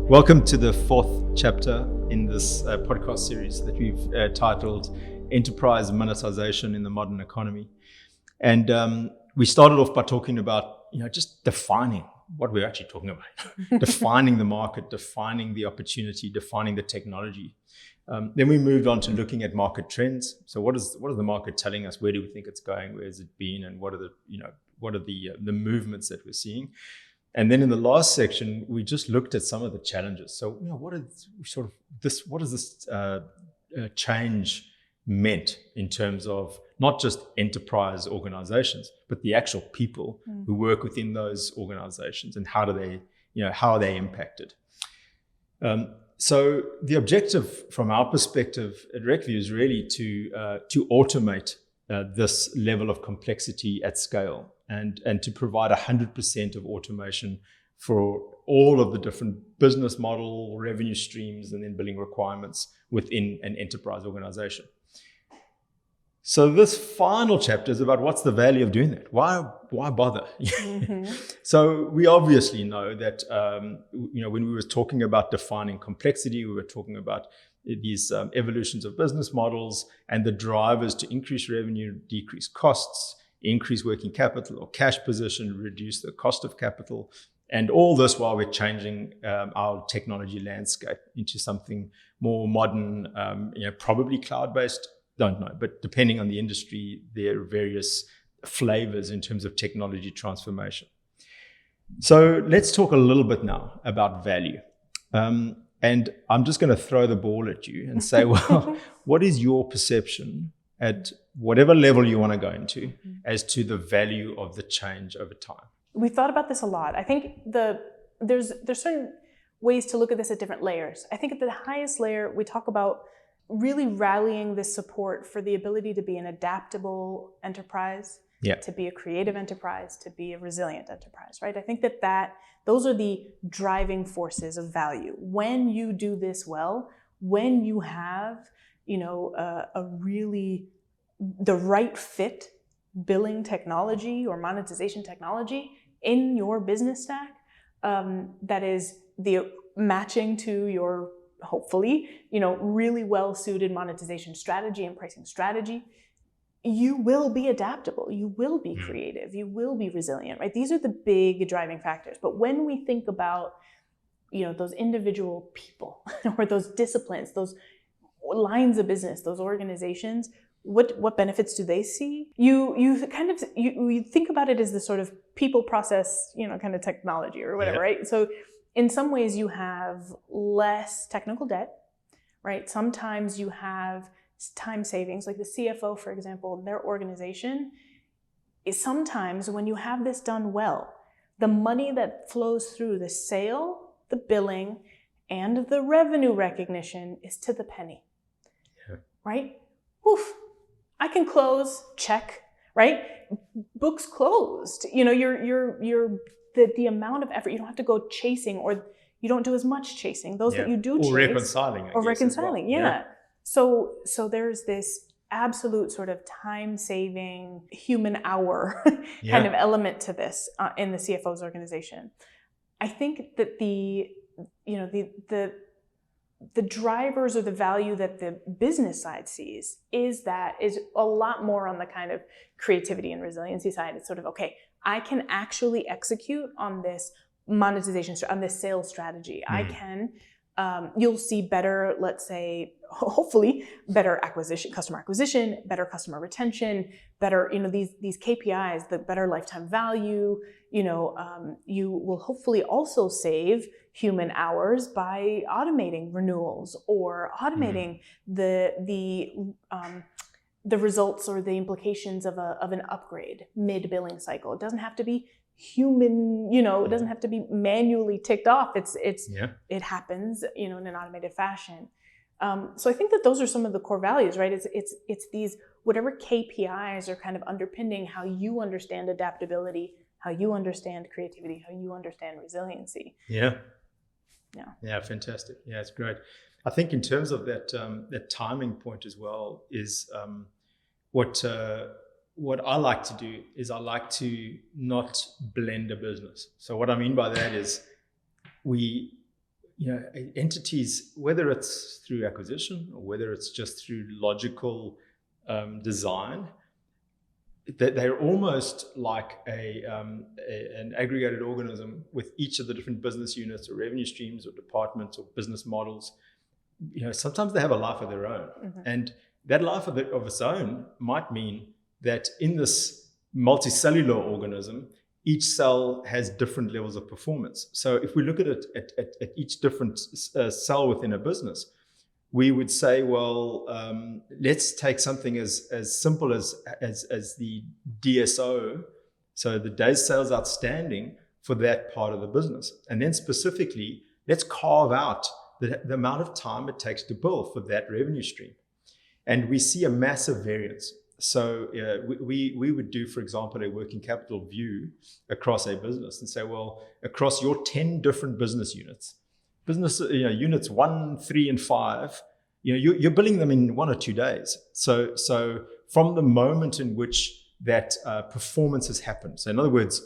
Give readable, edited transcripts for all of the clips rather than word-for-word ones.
Welcome to the fourth chapter in this podcast series that we've titled Enterprise Monetization in the Modern Economy. And we started off by talking about, just defining what we're actually talking about, defining the market, defining the opportunity, defining the technology. Then we moved on to looking at market trends. So what is the market telling us? Where do we think it's going? Where has it been? And what are the movements that we're seeing? And then in the last section, we just looked at some of the challenges. So, what is this change meant in terms of not just enterprise organizations, but the actual people who work within those organizations, and how are they impacted? So the objective from our perspective at RecVue is really to automate this level of complexity at scale, and to provide 100% of automation for all of the different business model, revenue streams, and then billing requirements within an enterprise organization. So this final chapter is about what's the value of doing that? Why bother? Mm-hmm. So we obviously know that when we were talking about defining complexity, we were talking about these evolutions of business models and the drivers to increase revenue, decrease costs, increase working capital or cash position, reduce the cost of capital, and all this while we're changing our technology landscape into something more modern, probably cloud-based, don't know, but depending on the industry, there are various flavors in terms of technology transformation. So let's talk a little bit now about value. And I'm just going to throw the ball at you and say, well, what is your perception at whatever level you want to go into as to the value of the change over time? We've thought about this a lot. I think there's certain ways to look at this at different layers. I think at the highest layer, we talk about really rallying this support for the ability to be an adaptable enterprise, to be a creative enterprise, to be a resilient enterprise, right? I think that those are the driving forces of value. When you do this well, when you have, the right fit billing technology or monetization technology in your business stack, that is the matching to your, hopefully, really well-suited monetization strategy and pricing strategy, you will be adaptable, you will be creative, you will be resilient, right? These are the big driving factors. But when we think about, those individual people or those disciplines, those lines of business, those organizations, what benefits do they see? You think about it as the sort of people process, kind of technology or whatever, right? So in some ways you have less technical debt, right? Sometimes you have time savings, like the CFO, for example, their organization is sometimes, when you have this done well, the money that flows through the sale, the billing, and the revenue recognition is to the penny, right? Oof, I can close, check, right? Books closed. The amount of effort, you don't have to go chasing, or you don't do as much chasing. Those that you do chase. Or reconciling. Well. Yeah. So there's this absolute sort of time-saving human hour kind of element to this in the CFO's organization. I think that the drivers or the value that the business side sees is a lot more on the kind of creativity and resiliency side. It's sort of, okay, I can actually execute on this monetization, on this sales strategy. I can, you'll see better, let's say, hopefully better customer acquisition, better customer retention, better, these KPIs, the better lifetime value. You will hopefully also save human hours by automating renewals or automating the results or the implications of an upgrade mid-billing cycle. It doesn't have to be human, it doesn't have to be manually ticked off. It happens, in an automated fashion. So I think that those are some of the core values, right? It's these, whatever KPIs are kind of underpinning how you understand adaptability, how you understand creativity, how you understand resiliency. Yeah, fantastic. Yeah, it's great. I think in terms of that timing point as well is what I like to do is I like to not blend a business. So what I mean by that is we entities, whether it's through acquisition or whether it's just through logical design, that they're almost like an aggregated organism with each of the different business units or revenue streams or departments or business models. Sometimes they have a life of their own, and that life of its own might mean that in this multicellular organism, each cell has different levels of performance. So if we look at it at each different cell within a business, we would say, well, let's take something as simple as the DSO, so the days sales outstanding for that part of the business. And then specifically, let's carve out the amount of time it takes to bill for that revenue stream. And we see a massive variance. So we would do, for example, a working capital view across a business and say, well, across your 10 different business units, units 1, 3, and 5, you're billing them in 1 or 2 days. So from the moment in which that performance has happened, so in other words,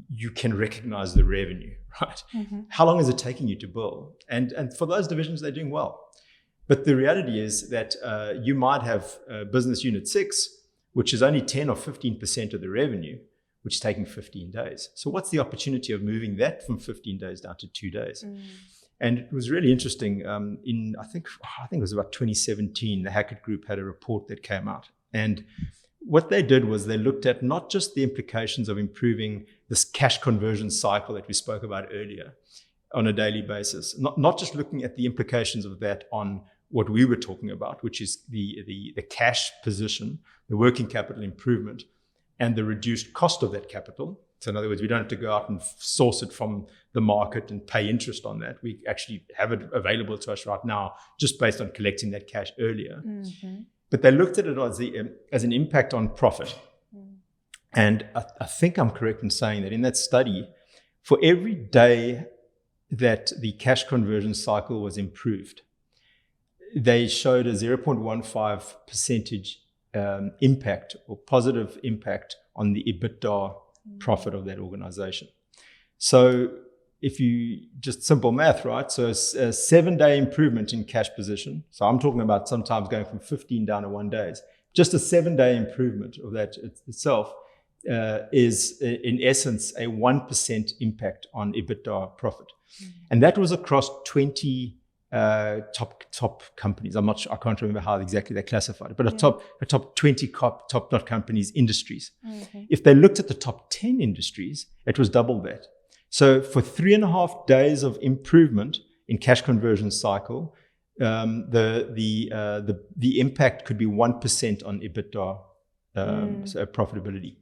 you can recognize the revenue, right? How long is it taking you to bill? And for those divisions, they're doing well. But the reality is that you might have business unit 6, which is only 10 or 15% of the revenue, which is taking 15 days. So what's the opportunity of moving that from 15 days down to 2 days? And it was really interesting. I think it was about 2017, the Hackett Group had a report that came out. And what they did was they looked at not just the implications of improving this cash conversion cycle that we spoke about earlier on a daily basis, not just looking at the implications of that on what we were talking about, which is the cash position, the working capital improvement, and the reduced cost of that capital. So in other words, we don't have to go out and source it from the market and pay interest on that. We actually have it available to us right now just based on collecting that cash earlier. But they looked at it as an impact on profit. And I think I'm correct in saying that in that study, for every day that the cash conversion cycle was improved, they showed a 0.15 percentage impact or positive impact on the EBITDA profit of that organization. So if you just simple math, right? So a 7-day improvement in cash position. So I'm talking about sometimes going from 15 down to 1 day. Just a 7-day improvement of that itself is in essence a 1% impact on EBITDA profit. And that was across 20 top companies. I can't remember how exactly they classified it, but a top 20 top companies, industries. If they looked at the top 10 industries, it was double that. So for 3.5 days of improvement in cash conversion cycle, the impact could be 1% on EBITDA so profitability.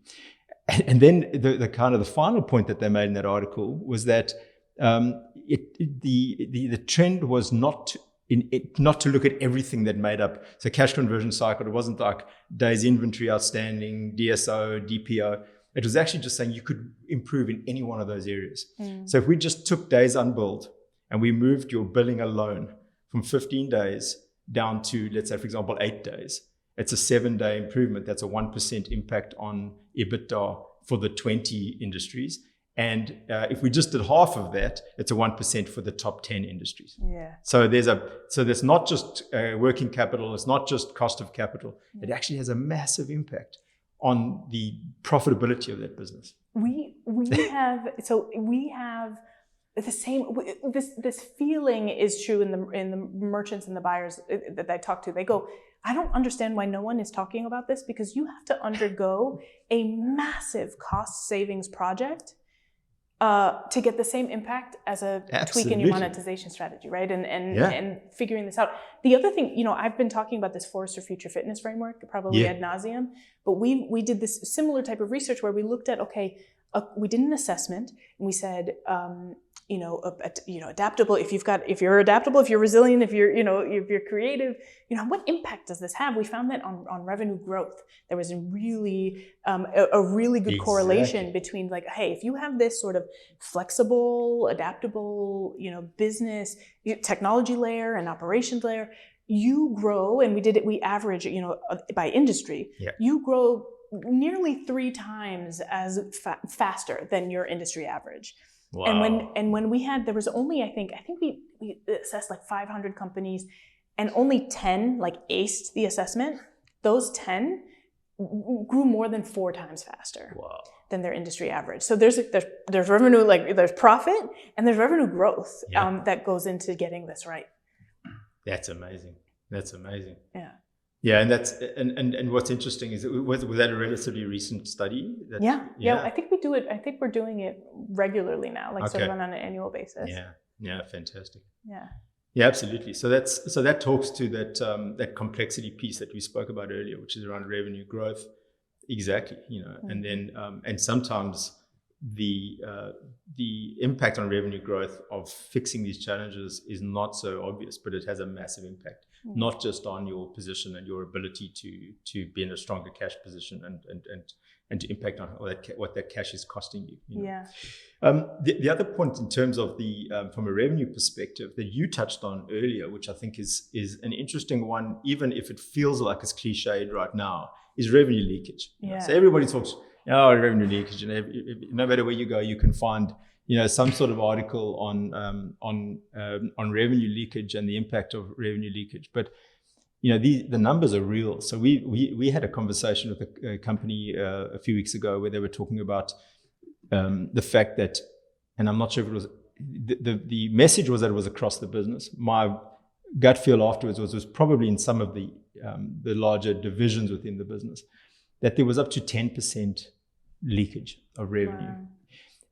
And then the kind of the final point that they made in that article was that the trend was not to look at everything that made up. So cash conversion cycle, it wasn't like days inventory outstanding, DSO, DPO. It was actually just saying you could improve in any one of those areas. So if we just took days unbilled and we moved your billing alone from 15 days down to, let's say, for example, 8 days, it's a 7-day improvement. That's a 1% impact on EBITDA for the 20 industries. And if we just did half of that, it's a 1% for the top 10 industries. So there's not just working capital, it's not just cost of capital. It actually has a massive impact on the profitability of that business. We have the same. This feeling is true in the merchants and the buyers that I talk to. They go, I don't understand why no one is talking about this, because you have to undergo a massive cost savings project to get the same impact as a tweak in your monetization strategy, right? And figuring this out. The other thing, I've been talking about this Forrester Future Fitness framework probably ad nauseum, but we did this similar type of research where we looked at, we did an assessment and we said, adaptable. If you're adaptable, if you're resilient, if you're creative, what impact does this have? We found that on revenue growth, there was a really good correlation between hey, if you have this sort of flexible, adaptable, business technology layer and operations layer, you grow, and we average, by industry, you grow nearly 3 times as faster than your industry average. Wow. And when we had, there was only, I think we assessed like 500 companies, and only 10 like aced the assessment. Those 10 grew more than 4 times faster than their industry average. So there's revenue, like there's profit and there's revenue growth that goes into getting this right. That's amazing. Yeah. Yeah, and that's and what's interesting is was that a relatively recent study? Yeah. I think we do it. I think we're doing it regularly now, like sort of on an annual basis. Yeah, fantastic. Yeah, absolutely. So that talks to that complexity piece that we spoke about earlier, which is around revenue growth. Exactly, and then and sometimes the impact on revenue growth of fixing these challenges is not so obvious, but it has a massive impact, not just on your position and your ability to be in a stronger cash position and to impact on what that cash is costing you. Yeah. The other point in terms of the from a revenue perspective that you touched on earlier, which I think is an interesting one, even if it feels like it's cliched right now, is revenue leakage. So everybody talks, revenue leakage, and no matter where you go, you can find some sort of article on revenue leakage and the impact of revenue leakage. But the numbers are real. So we had a conversation with a company a few weeks ago where they were talking about the fact that, and I'm not sure if it was the message was that it was across the business. My gut feel afterwards was probably in some of the larger divisions within the business, that there was up to 10% leakage of revenue.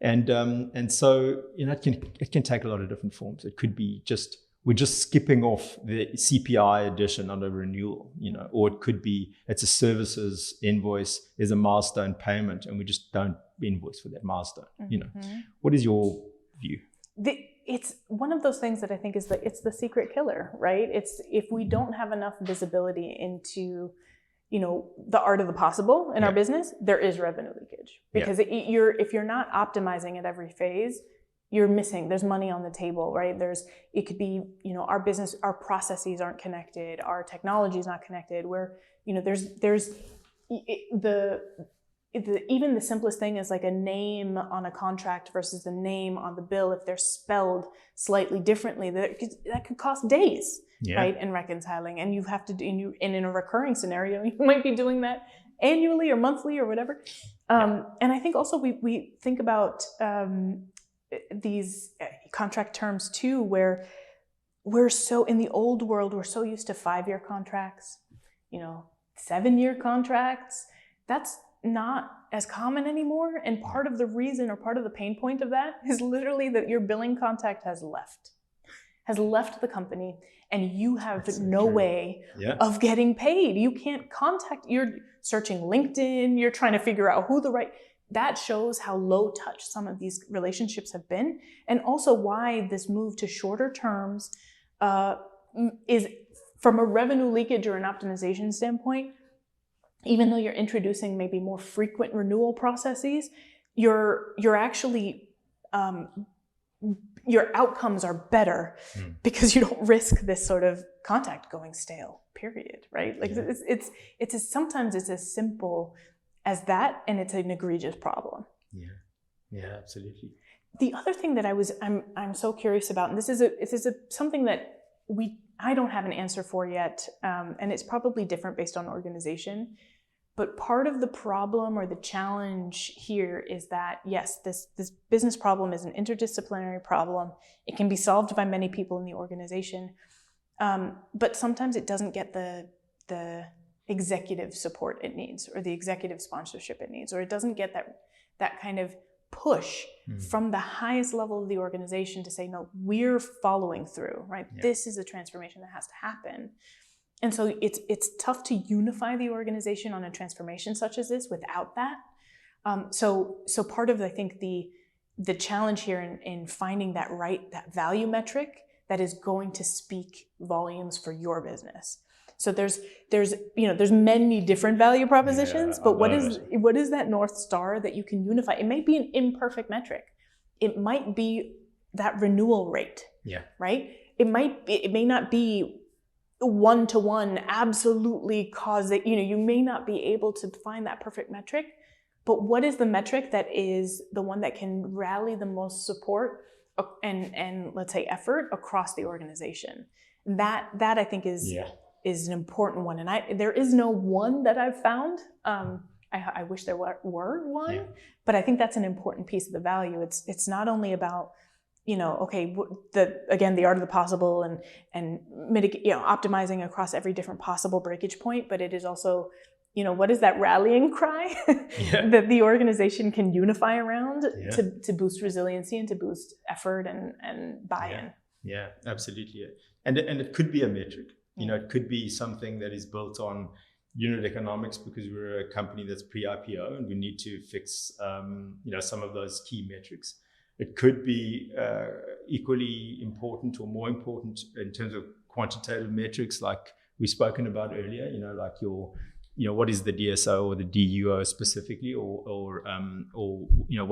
Wow. And so it can take a lot of different forms. It could be we're just skipping off the CPI addition on a renewal, or it could be it's a services invoice, there's a milestone payment, and we just don't invoice for that milestone. What is your view? It's one of those things that I think is it's the secret killer, right? It's if we don't have enough visibility into the art of the possible in our business, there is revenue leakage, because if you're not optimizing at every phase, you're missing. There's money on the table, right? It could be our business, our processes aren't connected, our technology is not connected. There's even the simplest thing is like a name on a contract versus the name on the bill. If they're spelled slightly differently, that could cost days. Right, in reconciling, and you have to do, and in a recurring scenario, you might be doing that annually or monthly or whatever. And I think also we think about these contract terms too, where we're so in the old world, we're so used to 5-year contracts, 7-year contracts. That's not as common anymore. And part of the reason or part of the pain point of that is literally that your billing contact has left the company, and you have no way of getting paid. You can't contact, you're searching LinkedIn, you're trying to figure out that shows how low touch some of these relationships have been, and also why this move to shorter terms is, from a revenue leakage or an optimization standpoint, even though you're introducing maybe more frequent renewal processes, you're actually your outcomes are better because you don't risk this sort of contact going stale, period, right? Like sometimes it's as simple as that, and it's an egregious problem. Yeah, absolutely. The other thing that I'm so curious about, and this is something that I don't have an answer for yet, and it's probably different based on organization. But part of the problem or the challenge here is that, yes, this business problem is an interdisciplinary problem. It can be solved by many people in the organization, but sometimes it doesn't get the executive support it needs, or the executive sponsorship it needs, or it doesn't get that kind of push from the highest level of the organization to say, no, we're following through, right? This is a transformation that has to happen. And so it's tough to unify the organization on a transformation such as this without that. So part of, I think, the challenge here in finding that value metric that is going to speak volumes for your business. So there's many different value propositions, but what is that North Star that you can unify? It may be an imperfect metric. It might be that renewal rate. Right? It may not be one-to-one absolutely cause that, you may not be able to find that perfect metric, but what is the metric that is the one that can rally the most support and let's say effort across the organization? That I think is an important one. And there is no one that I've found. I wish there were one, but I think that's an important piece of the value. It's not only about, the art of the possible and optimizing across every different possible breakage point, but it is also, what is that rallying cry that the organization can unify around to boost resiliency and to boost effort and buy-in. Yeah, absolutely. And it could be a metric. It could be something that is built on unit economics because we're a company that's pre-IPO and we need to fix, some of those key metrics. It could be equally important or more important in terms of quantitative metrics, like we've spoken about earlier. Like what is the DSO or the DUO specifically, or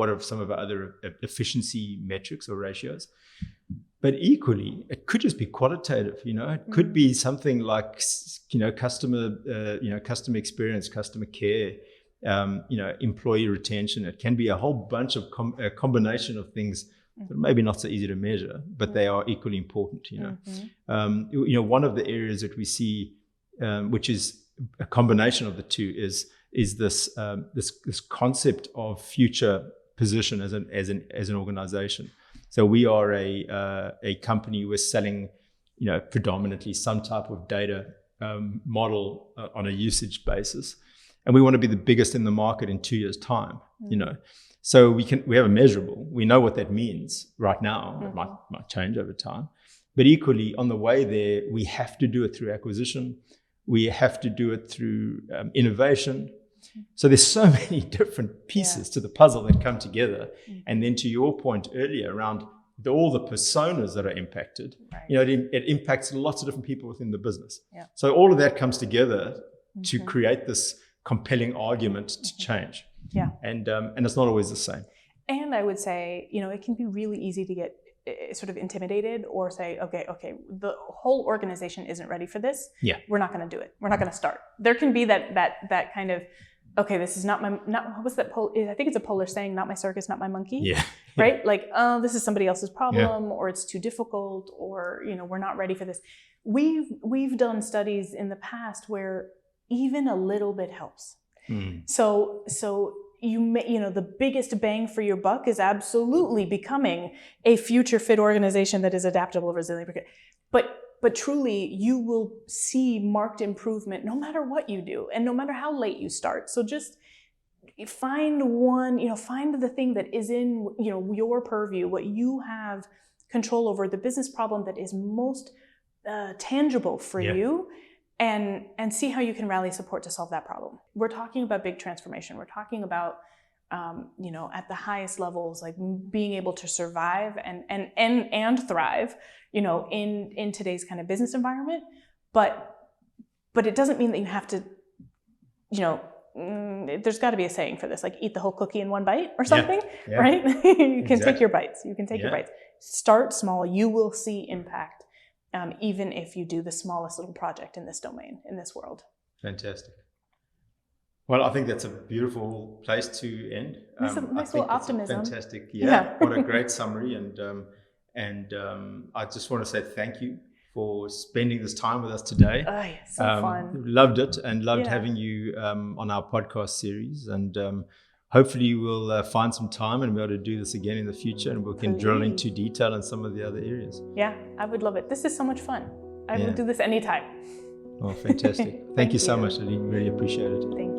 what are some of our other efficiency metrics or ratios? But equally, it could just be qualitative. It could be something like customer experience, customer care, employee retention. It can be a whole bunch of a combination of things that are maybe not so easy to measure, but they are equally important. One of the areas that we see, which is a combination of the two, is this concept of future position as an organization. So we are a company. We're selling, predominantly some type of data model on a usage basis, and we want to be the biggest in the market in 2 years' time. So we have a measurable. We know what that means right now. It might change over time, but equally on the way there, we have to do it through acquisition. We have to do it through innovation. So there's so many different pieces to the puzzle that come together. And then to your point earlier around all the personas that are impacted, it impacts lots of different people within the business. So all of that comes together to create this compelling argument to change. And it's not always the same. And I would say, it can be really easy to get sort of intimidated or say, okay, the whole organization isn't ready for this. We're not going to do it. We're not going to start. There can be that kind of, okay, this is not what's that? I think it's a Polish saying, not my circus, not my monkey. Right? Like, this is somebody else's problem, or it's too difficult, or, we're not ready for this. We've done studies in the past where even a little bit helps. So the biggest bang for your buck is absolutely becoming a future fit organization that is adaptable, resilient. But truly, you will see marked improvement no matter what you do and no matter how late you start. So just find find the thing that is in, your purview, what you have control over, the business problem that is most tangible for you, and see how you can rally support to solve that problem. We're talking about big transformation. We're talking about, at the highest levels, like being able to survive and thrive, in today's kind of business environment. But it doesn't mean that you have to, there's got to be a saying for this, like eat the whole cookie in one bite or something, right? You can take your bites. You can take your bites. Start small. You will see impact, even if you do the smallest little project in this domain, in this world. Fantastic. Well, I think that's a beautiful place to end. Nice little optimism. Fantastic. What a great summary. And I just want to say thank you for spending this time with us today. So fun. Loved it and loved having you on our podcast series. And hopefully we'll find some time and be able to do this again in the future, and we can drill into detail in some of the other areas. Yeah, I would love it. This is so much fun. I will do this anytime. Oh, fantastic. Thank you so much, Aline. Really appreciate it. Thank you.